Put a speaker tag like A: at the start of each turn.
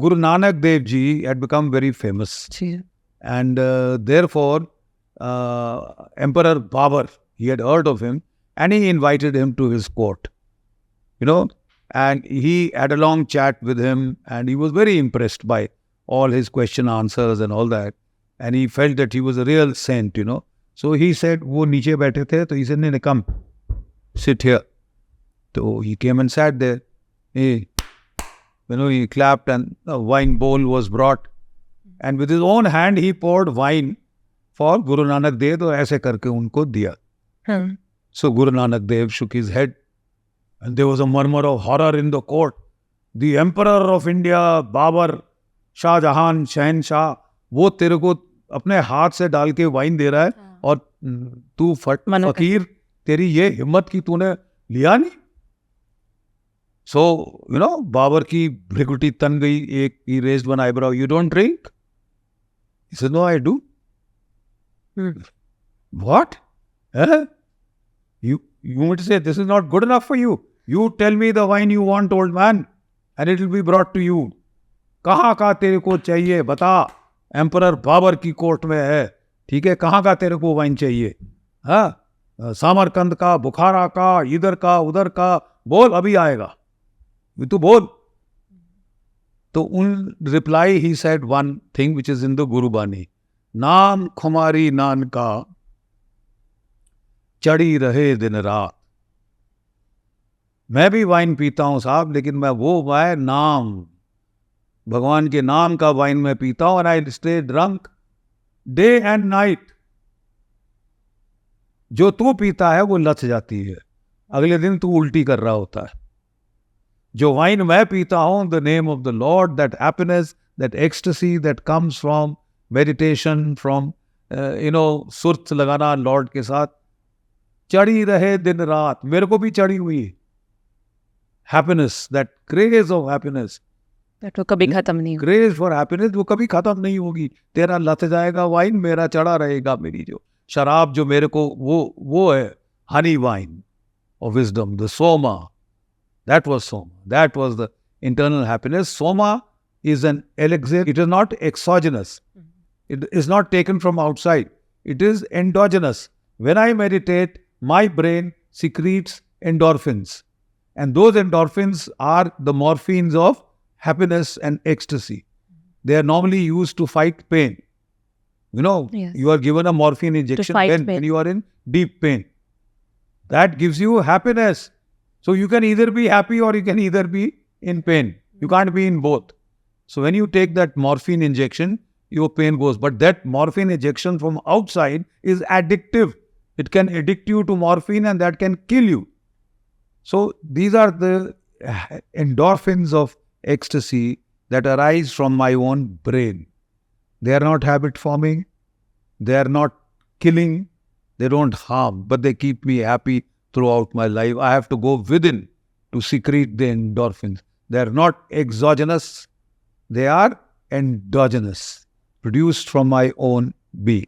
A: Guru Nanak Dev Ji had become very famous. And therefore, Emperor Babur, he had heard of him and he invited him to his court. And he had a long chat with him and he was very impressed by all his question answers and all that. And he felt that he was a real saint. So he said, wo niche baithe the, so he said, "No, come, sit here." So he came and sat there. He clapped and a wine bowl was brought. And with his own hand, he poured wine for Guru Nanak Dev, to aise karke unko diya. So Guru Nanak Dev shook his head and there was a murmur of horror in the court. The Emperor of India, Babur, Shah Jahan, Shahenshah, वो तेरे को अपने हाथ से डाल के wine दे रहा है और तू फकीर, तेरी ये हिम्मत की तूने लिया नहीं. So, Babur की भ्रिकुटी तन गई, he raised one eyebrow. "You don't drink?" He said, "No, I do." "What? You want to say this is not good enough for you? You tell me the wine you want, old man, and it will be brought to you. कहाँ का तेरे को चाहिए बता. Emperor Babar की court में है, ठीक है, कहाँ का तेरे को वाइन चाहिए? सामरकंद का, बुखारा का, इधर का, उधर का, बोल, अभी आएगा, तू बोल." तो उन reply he said one thing which is in the Gurbani, "नाम खुमारी नान का, चढ़ी रहे दिन रात." मैं भी वाइन पीता हूं साहब, लेकिन मैं वो वाइन नाम, भगवान के नाम का वाइन मैं पीता हूं, और I stay drunk day and night. जो तू पीता है वो लथ जाती है, अगले दिन तू उल्टी कर रहा होता है. जो वाइन मैं पीता हूं, the name of the lord, that happiness, that ecstasy that comes from meditation, from सुर्त लगाना लॉर्ड के साथ, चढ़ी रहे दिन रात. मेरे को भी चढ़ी हुई happiness, that craze of happiness,
B: वो कभी खत्म नहीं होगी.
A: क्रेज फॉर हैप्पीनेस वो कभी खत्म नहीं होगी. तेरा लथ जाएगा वाइन, मेरा चढ़ा रहेगा. मेरी जो शराब जो मेरे को वो है Honey wine of wisdom, the Soma. That was Soma. That was the internal happiness. Soma is an elixir. It is not exogenous. It is not taken from outside. It is endogenous. When I meditate, my brain secretes endorphins. And those endorphins are the morphines of happiness and ecstasy. They are normally used to fight pain.
B: Yes.
A: You are given a morphine injection when you are in deep pain. That gives you happiness. So you can either be happy or you can either be in pain. You can't be in both. So when you take that morphine injection, your pain goes. But that morphine injection from outside is addictive. It can addict you to morphine and that can kill you. So these are the endorphins of ecstasy that arise from my own brain. They are not habit forming. They are not killing. They don't harm, but they keep me happy throughout my life. I have to go within to secrete the endorphins. They are not exogenous. They are endogenous, produced from my own being.